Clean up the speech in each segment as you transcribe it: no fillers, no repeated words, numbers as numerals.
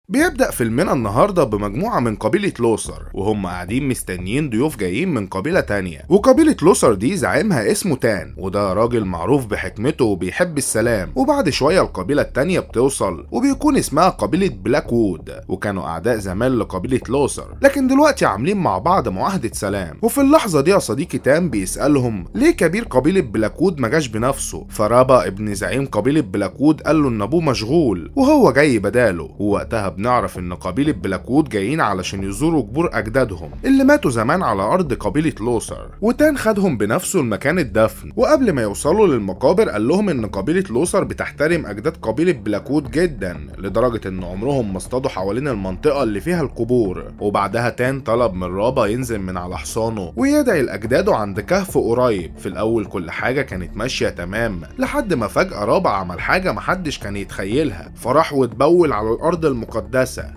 بيبدأ فيلمنا النهاردة بمجموعة من قبيلة لوثر وهم قاعدين مستنيين ضيوف جايين من قبيلة تانية، وقبيلة لوثر دي زعيمها اسمه تان، وده راجل معروف بحكمته وبيحب السلام. وبعد شوية القبيلة التانية بتوصل وبيكون اسمها قبيلة بلاك وود، وكانوا أعداء زمان لقبيلة لوثر، لكن دلوقتي عاملين مع بعض معاهدة سلام. وفي اللحظة دي يا صديقي تان بيسألهم ليه كبير قبيلة بلاك وود ما جاش بنفسه، فرابا ابن زعيم قبيلة بلاك وود قال له إن أبوه مشغول وهو جاي بداله. ووقتها بنعرف ان قبيلة بلاك وود جايين علشان يزوروا قبور اجدادهم اللي ماتوا زمان على ارض قبيلة لوثر، وتان خدهم بنفسه لمكان الدفن. وقبل ما يوصلوا للمقابر قال لهم ان قبيلة لوثر بتحترم اجداد قبيلة بلاك وود جدا، لدرجة ان عمرهم ما اصطادوا حوالين المنطقة اللي فيها القبور. وبعدها تان طلب من رابا ينزل من على حصانه ويدعي لاجداده عند كهف قريب. في الاول كل حاجة كانت ماشية تمام، لحد ما فجأة رابا عمل حاجة محدش كان يتخيلها، فراح واتبول على الارض المقدسة،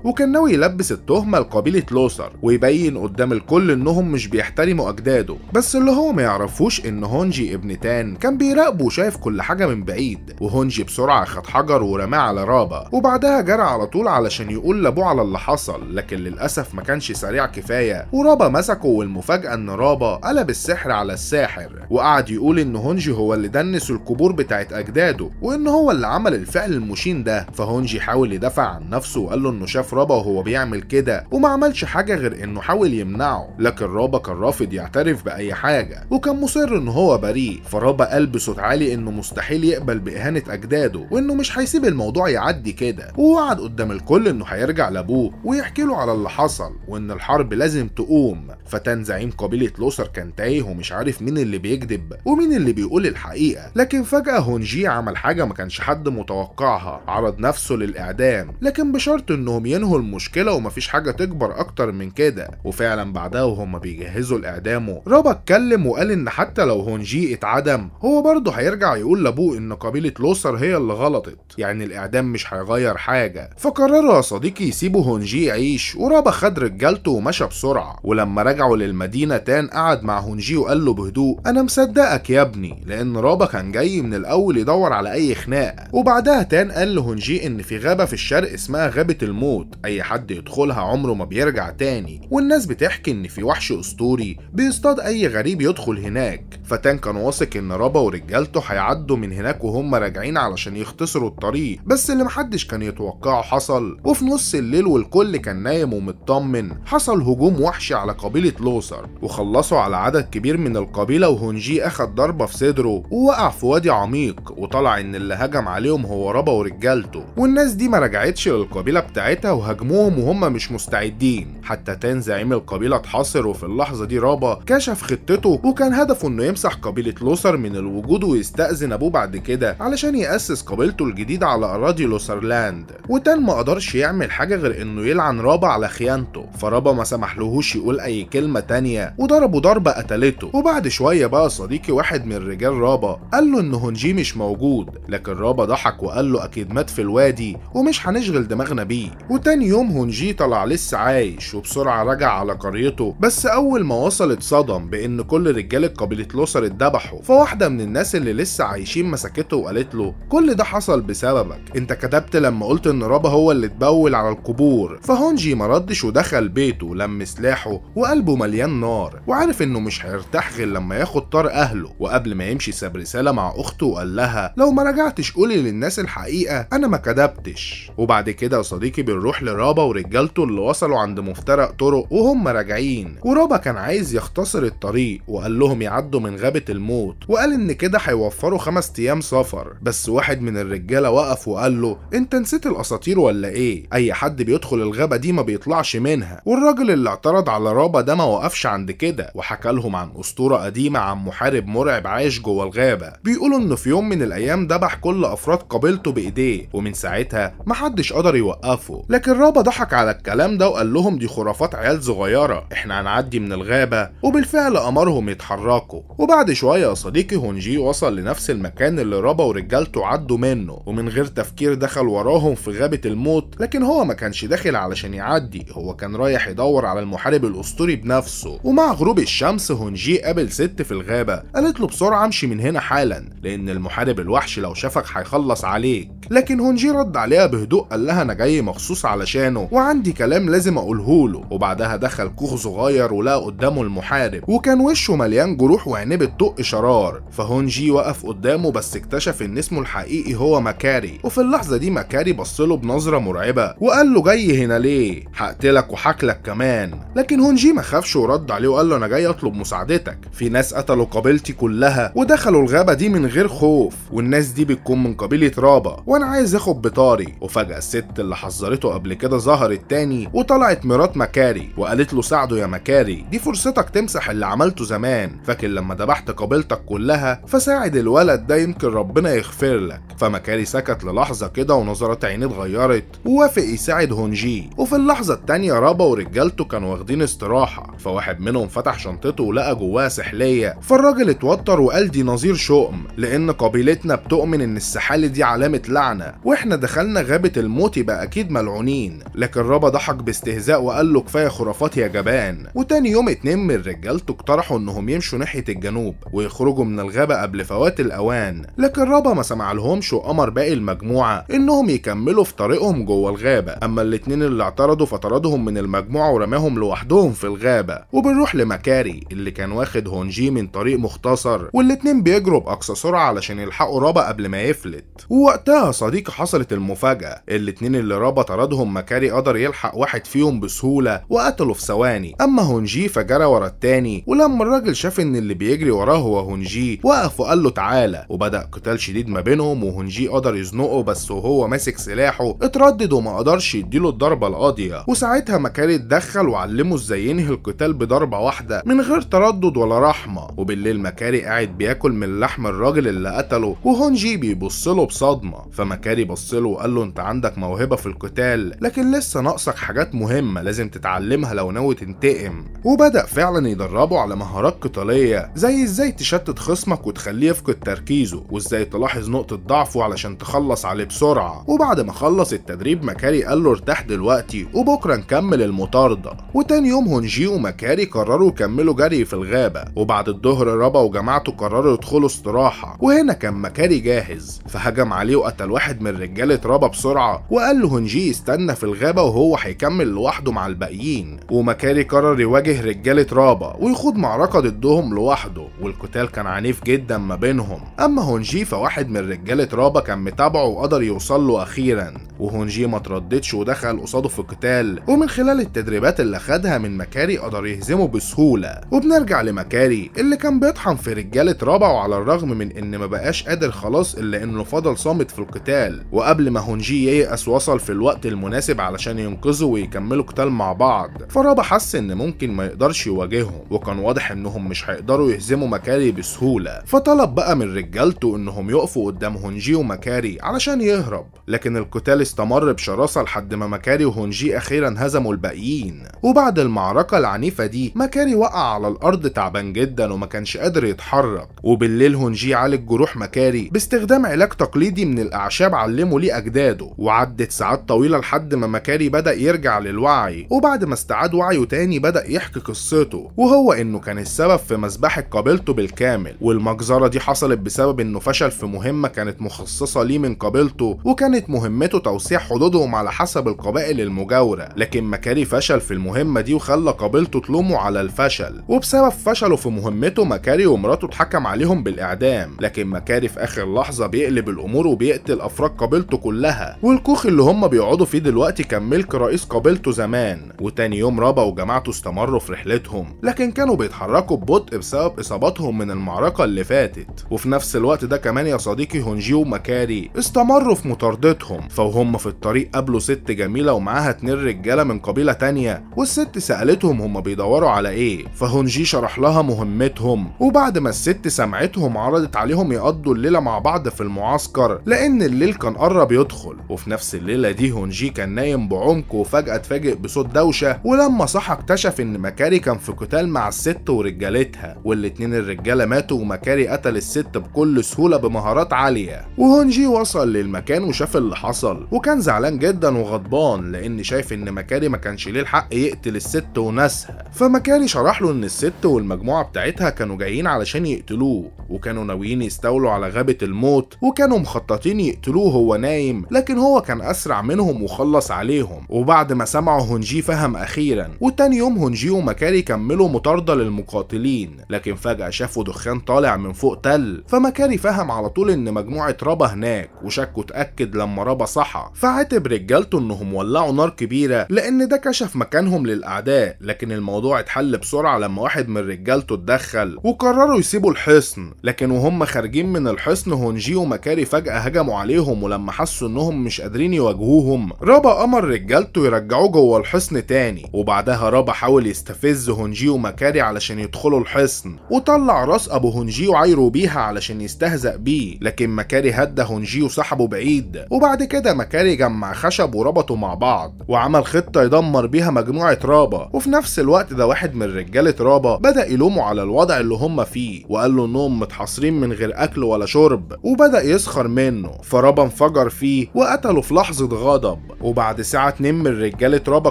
وكان ناوي يلبس التهمة لقبيلة لوثر ويبين قدام الكل انهم مش بيحترموا اجداده. بس اللي هو ما يعرفوش ان هونجي ابن تان كان بيراقبه وشايف كل حاجة من بعيد. وهونجي بسرعة خد حجر ورماه على رابا، وبعدها جرى على طول علشان يقول لابوه على اللي حصل، لكن للأسف ما كانش سريع كفاية ورابا مسكه. والمفاجأة ان رابا قلب السحر على الساحر وقعد يقول ان هونجي هو اللي دنس القبور بتاعت اجداده وان هو اللي عمل الفعل المشين ده. فهونجي حاول يدافع عن نفسه وقال له انه شاف رابا وهو بيعمل كده وما عملش حاجه غير انه حاول يمنعه، لكن رابا كان رافض يعترف باي حاجه وكان مصر ان هو بريء. فرابا قال بصوت عالي انه مستحيل يقبل باهانه اجداده وانه مش هيسيب الموضوع يعدي كده، ووعد قدام الكل انه هيرجع لابوه ويحكي له على اللي حصل وان الحرب لازم تقوم. فتان زعيم قبيله لوثر كان تايه ومش عارف مين اللي بيكذب ومين اللي بيقول الحقيقه. لكن فجاه هونجي عمل حاجه ما كانش حد متوقعها، عرض نفسه للاعدام لكن بشرط انهم ينهوا المشكله ومفيش حاجه تكبر اكتر من كده. وفعلا بعدها وهم بيجهزوا لاعدامه رابا اتكلم وقال ان حتى لو هونجي اتعدم هو برضه هيرجع يقول لابوه ان قبيله لوثر هي اللي غلطت، يعني الاعدام مش هيغير حاجه. فقرروا يا صديقي يسيبوا هونجي يعيش، ورابا خد رجالته ومشى بسرعه. ولما رجعوا للمدينه تان قعد مع هونجي وقال له بهدوء انا مصدقك يا ابني، لان رابا كان جاي من الاول يدور على اي خناقه. وبعدها تان قال لهونجي ان في غابه في الشرق اسمها غابه الموت، اي حد يدخلها عمره ما بيرجع تاني، والناس بتحكي ان في وحش اسطوري بيصطاد اي غريب يدخل هناك. فتان كان واثق ان رابا ورجالته هيعدوا من هناك وهم راجعين علشان يختصروا الطريق، بس اللي محدش كان يتوقعه حصل. وفي نص الليل والكل كان نايم ومطمن حصل هجوم وحشي على قبيله لوثر وخلصوا على عدد كبير من القبيله، وهونجي اخد ضربه في صدره ووقع في وادي عميق، وطلع ان اللي هجم عليهم هو رابا ورجالته. والناس دي ما رجعتش للقبيله بتاعتها وهاجموهم وهم مش مستعدين. حتى تان زعيم القبيله اتحاصر، وفي اللحظه دي رابا كشف خطته وكان هدفه انه يمسح قبيله لوثر من الوجود ويستأذن ابوه بعد كده علشان يأسس قبيلته الجديده على اراضي لوثرلاند. وتان ما قدرش يعمل حاجه غير انه يلعن رابا على خيانته، فرابا ما سمحلهوش يقول اي كلمه تانيه وضربه ضربه قتلته. وبعد شويه بقى صديقي واحد من رجال رابا قال له ان هونجي مش موجود، لكن رابا ضحك وقال له اكيد مات في الوادي ومش هنشغل دماغنا بيه. وتاني يوم هونجي طلع لسه عايش وبسرعه رجع على قريته، بس اول ما وصل اتصدم بان كل رجاله قبيله لوثر اتذبحوا. فواحده من الناس اللي لسه عايشين مسكته وقالت له كل ده حصل بسببك، انت كذبت لما قلت ان رابا هو اللي اتبول على القبور. فهونجي ما ردش ودخل بيته لم سلاحه وقلبه مليان نار وعارف انه مش هيرتاح غير لما ياخد طار اهله. وقبل ما يمشي ساب رساله مع اخته وقال لها لو ما رجعتش قولي للناس الحقيقه انا ما كذبتش. وبعد كده يا صديقي بنروح لرابا ورجالته اللي وصلوا عند مفترق طرق وهم راجعين، ورابا كان عايز يختصر الطريق وقال لهم يعدوا من غابه الموت، وقال ان كده هيوفروا 5 ايام سفر. بس واحد من الرجاله وقف وقال له انت نسيت الاساطير ولا ايه؟ اي حد بيدخل الغابه دي ما بيطلعش منها. والراجل اللي اعترض على رابا ده ما وقفش عند كده وحكى لهم عن اسطوره قديمه عن محارب مرعب عايش جوه الغابه، بيقولوا انه في يوم من الايام ذبح كل افراد قبيلته بايديه، ومن ساعتها محدش قدر يوقفه. لكن رابا ضحك على الكلام ده وقال لهم دي خرافات عيال صغيره، احنا هنعدي من الغابه. وبالفعل امرهم يتحركوا. وبعد شويه يا صديقي هونجي وصل لنفس المكان اللي رابا ورجالته عدوا منه، ومن غير تفكير دخل وراهم في غابه الموت. لكن هو ما كانش داخل علشان يعدي، هو كان رايح يدور على المحارب الاسطوري بنفسه. ومع غروب الشمس هونجي قابل ست في الغابه قالت له بسرعه امشي من هنا حالا، لان المحارب الوحش لو شافك هيخلص عليك. لكن هونجي رد عليها بهدوء، قال لها انا جاي مخصوص علشانه وعندي كلام لازم اقوله له. وبعدها دخل كوخ صغير ولقى قدامه المحارب، وكان وشه مليان جروح وعينيه بتطق شرار. فهونجي وقف قدامه بس اكتشف ان اسمه الحقيقي هو ماكاري. وفي اللحظه دي ماكاري بصله بنظره مرعبه وقال له جاي هنا ليه؟ هقتلك وهاكلك كمان. لكن هونجي ما خافش ورد عليه وقال له انا جاي اطلب مساعدتك، في ناس قتلوا قبيلتي كلها ودخلوا الغابه دي من غير خوف، والناس دي بتكون من قبيله رابا وانا عايز اخد بطاري. وفجاه الست اللي حذرته قبل كده ظهرت تاني وطلعت مرات ماكاري وقالت له ساعده يا ماكاري، دي فرصتك تمسح اللي عملته زمان، فاكر لما ذبحت قبيلتك كلها؟ فساعد الولد ده يمكن ربنا يغفر لك. فماكاري سكت للحظه كده ونظرات عينيه اتغيرت ووافق يساعد هونجي. وفي اللحظه التانيه رابا ورجالته كانوا واخدين استراحه، فواحد منهم فتح شنطته ولقى جواها سحليه. فالراجل اتوتر وقال دي نظير شؤم، لان قبيلتنا بتؤمن ان السحالي دي علامه لعنه، واحنا دخلنا غابه الموت يبقى اكيد ملعونين. لكن رابا ضحك باستهزاء وقال له كفايه خرافات يا جبان. وتاني يوم 2 من رجالته اقترحوا انهم يمشوا ناحيه الجنوب ويخرجوا من الغابه قبل فوات الاوان، لكن رابا ما سمعلهمش وامر باقي المجموعه انهم يكملوا في طريقهم جوه الغابه. اما الاتنين اللي اعترضوا فطردهم من المجموعه ورماهم لوحدهم في الغابه. وبنروح لماكاري اللي كان واخد هونجي من طريق مختصر، والاتنين بيجروا باقصى سرعه علشان يلحقوا رابا قبل ما يفلت. ووقتها صديقي حصلت المفاجاه، الاتنين اللي رابا طردهم ماكاري قدر يلحق واحد فيهم بسهوله وقتله في ثواني، اما هونجي فجرى ورا التاني. ولما الراجل شاف ان اللي بيجري وراه هو هونجي وقف وقال له تعالى، وبدا قتال شديد ما بينهم. وهونجي قدر يزنقه بس وهو ماسك سلاحه اتردد وما قدرش يديله الضربه القاضيه. وساعتها ماكاري اتدخل وعلمه ازاي ينهي القتال بضربه واحده من غير تردد ولا رحمه. وبالليل ماكاري قاعد بياكل من لحم الراجل اللي قتله وهونجي بيبص له بصدمه. فماكاري بص له وقال له انت عندك موهبه في القتال، لكن لسه ناقصك حاجات مهمه لازم تتعلمها لو ناوي تنتقم. وبدا فعلا يدربه على مهارات قتاليه زي ازاي تشتت خصمك وتخليه يفقد تركيزه، وازاي تلاحظ نقطه ضعفه علشان تخلص عليه بسرعه. وبعد ما خلص التدريب ماكاري قال له ارتاح دلوقتي وبكره نكمل المطارده. وتاني يوم هونجي وماكاري قرروا يكملوا جري في الغابه. وبعد الظهر رابا وجماعته قرروا يدخلوا استراحه، وهنا كان ماكاري جاهز، فهجم عليه وقتل واحد من رجاله رابا بسرعه وقال له هونجي يستنى في الغابه وهو هيكمل لوحده مع الباقيين. وماكاري قرر يواجه رجاله رابا ويخوض معركه ضدهم لوحده، والقتال كان عنيف جدا ما بينهم. اما هونجي فواحد من رجاله رابا كان متابعه وقدر يوصل له اخيرا، وهونجي ما ترددش ودخل قصاده في القتال، ومن خلال التدريبات اللي خدها من ماكاري قدر يهزمه بسهوله. وبنرجع لماكاري اللي كان بيطحن في رجاله رابا، وعلى الرغم من ان ما بقاش قادر خلاص الا انه فضل صامت في القتال. وقبل ما هونجي ييأس وصل في الوقت المناسب علشان ينقذه ويكملوا قتال مع بعض. فرابا حس ان ممكن ما يقدرش يواجههم، وكان واضح انهم مش هيقدروا يهزموا ماكاري بسهوله. فطلب بقى من رجالته انهم يقفوا قدام هونجي وماكاري علشان يهرب، لكن القتال استمر بشراسه لحد ما ماكاري وهونجي اخيرا هزموا الباقيين. وبعد المعركه العنيفه دي ماكاري وقع على الارض تعبان جدا وما كانش قادر يتحرك. وبالليل هونجي عالج جروح ماكاري باستخدام علاج تقليدي من الاعشاب علمه ليه اجداده. وعدت ساعات طويله لحد ما ماكاري بدا يرجع للوعي، وبعد ما استعاد وعيه تاني بدا يحكي قصته، وهو انه كان السبب في مذبحه قبيلته بالكامل. والمجزره دي حصلت بسبب انه فشل في مهمه كانت مخصصه ليه من قبيلته، وكانت مهمته توسيع حدودهم على حسب القبائل المجاوره. لكن ماكاري فشل في المهمه دي وخلى قبيلته تلومه على الفشل، وبسبب فشله في مهمته ماكاري ومراته اتحكم عليهم بالاعدام. لكن ماكاري في اخر لحظه بيقلب الامور وبيقتل افراد قبيلته كلها. والكوخ اللي هم بيقعدوا فيه دلوقتي كان ملك رئيس قبيلته زمان. وتاني يوم رابا وجماعته استمروا في رحلتهم، لكن كانوا بيتحركوا ببطء بسبب اصاباتهم من المعركه اللي فاتت. وفي نفس الوقت ده كمان يا صديقي هونجي وماكاري استمروا في مطاردتهم. فوهم في الطريق قابلوا ست جميله ومعاها 2 رجاله من قبيله تانيه، والست سالتهم هم بيدوروا على ايه. فهونجي شرح لها مهمتهم، وبعد ما الست سمعتهم عرضت عليهم يقضوا الليله مع بعض في المعسكر لان الليل كان قرب يدخل. وفي نفس الليله دي هونجي كان نايم بعمق وفجاه اتفاجئ بصوت دوشه، ولما صحى اكتشف ان ماكاري كان في قتال مع الست ورجالتها، والاتنين الرجاله ماتوا وماكاري قتل الست بكل سهوله بمهارات عاليه. وهونجي وصل للمكان وشاف اللي حصل، وكان زعلان جدا وغضبان لان شايف ان ماكاري ما كانش ليه الحق يقتل الست وناسها. فماكاري شرح له ان الست والمجموعه بتاعتها كانوا جايين علشان يقتلوه، وكانوا ناويين يستولوا على غابه الموت، وكانوا مخططين يقتلوه وهو نايم، لكن هو كان اسرع منهم وخلص عليهم. وبعد ما سمعوا هونجي فهم اخيرا، وتاني يوم هونجي ومكاري كملوا مطاردة للمقاتلين، لكن فجأة شافوا دخان طالع من فوق تل، فمكاري فهم على طول ان مجموعة رابا هناك، وشكه اتأكد لما رابا صحى، فعاتب رجالته انهم ولعوا نار كبيرة لان ده كشف مكانهم للاعداء. لكن الموضوع اتحل بسرعة لما واحد من رجالته اتدخل وقرروا يسيبوا الحصن. لكن وهم خارجين من الحصن هونجي ومكاري فجأة هجموا عليهم، ولما حسوا انهم مش قادرين يواجهوهم رابا امر رجالته يرجعوه جوه الحصن تاني. وبعدها رابا حاول يستفز هونجي ومكاري علشان يدخلوا الحصن، وطلع راس ابو هونجي وعايروا بيها علشان يستهزأ بيه، لكن مكاري هدى هونجي وسحبه بعيد. وبعد كده مكاري جمع خشب وربطه مع بعض وعمل خطة يدمر بيها مجموعة رابا. وفي نفس الوقت ده واحد من رجالة رابا بدأ يلومه على الوضع اللي هم فيه، وقال له انهم متحاصرين من غير اكل ولا شرب، وبدأ يسخر منه. فرابا انفجر فيه وقتله في لحظة غضب. وبعد ساعة 2 من رجالة رابا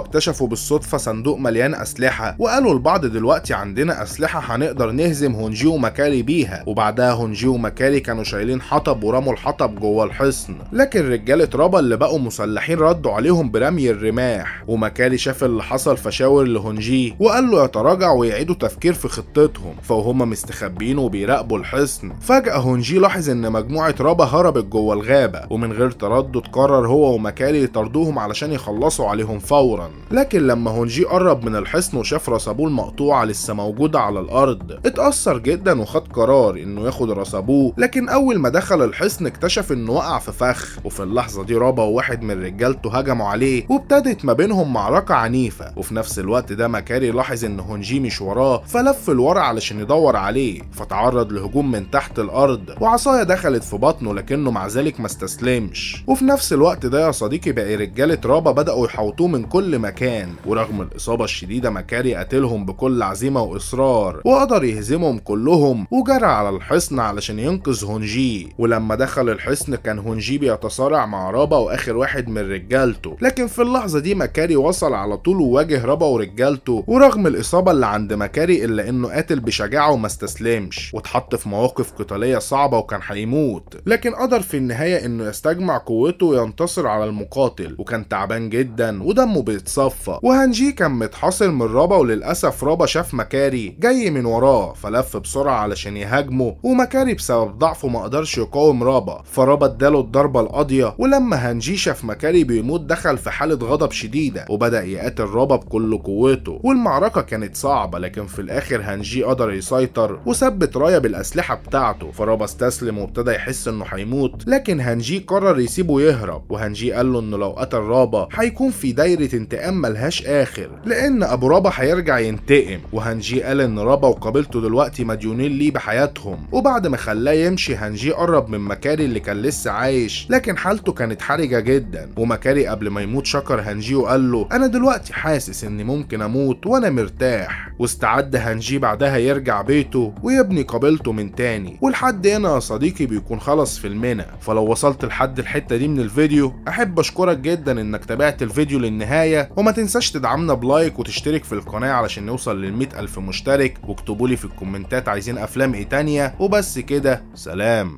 اكتشفوا بالصدفة صندوق مليان اسلحة، وقالوا لبعض دلوقتي عندنا اسلحة هنقدر نهزم هونجي ومكاري بيها. وبعدها هونجي ومكاري كانوا شايلين حطب ورموا الحطب جوه الحصن، لكن رجالة رابا اللي بقوا مسلحين ردوا عليهم برمي الرماح. ومكاري شاف اللي حصل فشاور لهونجي وقال له يتراجع ويعيدوا تفكير في خطتهم. فوهم مستخبيين وبيراقبوا الحصن، فجأة هونجي لاحظ ان مجموعة رابا هربت جوه الغابة، ومن غير تردد قرر هو ومكاري يطاردوهم علشان يخلصوا عليهم فورا. لكن لما هونجي قرب من الحصن وشاف راسابوه المقطوعة لسه موجودة على الارض اتأثر جدا وخد قرار انه ياخد راسابوه. لكن اول ما دخل الحصن اكتشف انه وقع في فخ، وفي اللحظة دي رابا وواحد من رجالته هجموا عليه وابتدت ما بينهم معركة عنيفة. وفي نفس الوقت ده مكاري لاحظ ان هونجي مش وراه، فلف لورا علشان يدور عليه، فتعرض لهجوم من تحت الارض وعصاية دخلت في بطنه، لكنه مع ذلك ما استسلمش. وفي نفس الوقت ده يا صديقي باقي رجالة رابا بدأوا يحوطوه من كل مكان، ورغم الإصابة الشديدة مكاري قتلهم بكل عزيمة وإصرار وقدر يهزمهم كلهم، وجرى على الحصن علشان ينقذ هونجي. ولما دخل الحصن كان هونجي بيتصارع مع رابا واخر واحد من رجالته، لكن في اللحظة دي مكاري وصل على طول وواجه رابا ورجالته، ورغم الإصابة اللي عند مكاري إلا إنه قاتل بشجاعة وما استسلمش، واتحط في مواقف قتالية صعبة وكان هيموت، لكن قدر في النهاية إنه يستجمع قوته وينتصر على المقاتل. وكان تعبان جدا ودمه بيتصفى. وهانجي كان متحاصر من رابا، وللأسف رابا شاف مكاري جاي من وراه فلف بسرعة علشان يهاجمه، ومكاري بسبب ضعفه ما قدرش يقاوم رابا، فرابا اداله الضربة القاضية. ولما هانجي شاف مكاري بيموت دخل في حالة غضب شديدة وبدأ يقاتل رابا بكل قوته. والمعركة كانت صعبة، لكن في الآخر هانجي قدر يسيطر وثبت راية بالأسلحة بتاعته، فرابا استسلم وابتدى يحس إنه هيموت. لكن هانجي قرر يسيبه يهرب، وهانجي قال له إنه لو قتل رابا هيكون في دايرة انتقام ملهاش آخر، لأن أبو رابا هيرجع ينتقم. وهانجي قال إن رابا وقبيلته دلوقتي مديونين ليه بحياتهم. وبعد ما خلاه يمشي هانجي قرب من مكاري اللي كان لسه عايش، لكن حالته كانت حرجة جدا. ومكاري قبل ما يموت شكر هانجي وقال له أنا دلوقتي حاسس إني ممكن أموت وأنا مرتاح. واستعد هانجي بعدها يرجع بيته ويبني قبيلته من تاني. ولحد هنا يا صديقي بيكون خلص فيلمنا. فلو وصلت لحد الحتة دي من الفيديو أحب أشكرك جدا إنك تابعت الفيديو للنهاية، وما تنساش تدعمنا بلايك وتشترك في القناة علشان نوصل لل100 ألف مشترك، واكتبولي في الكومنتات عايزين أفلام إيه تانية. وبس كده، سلام.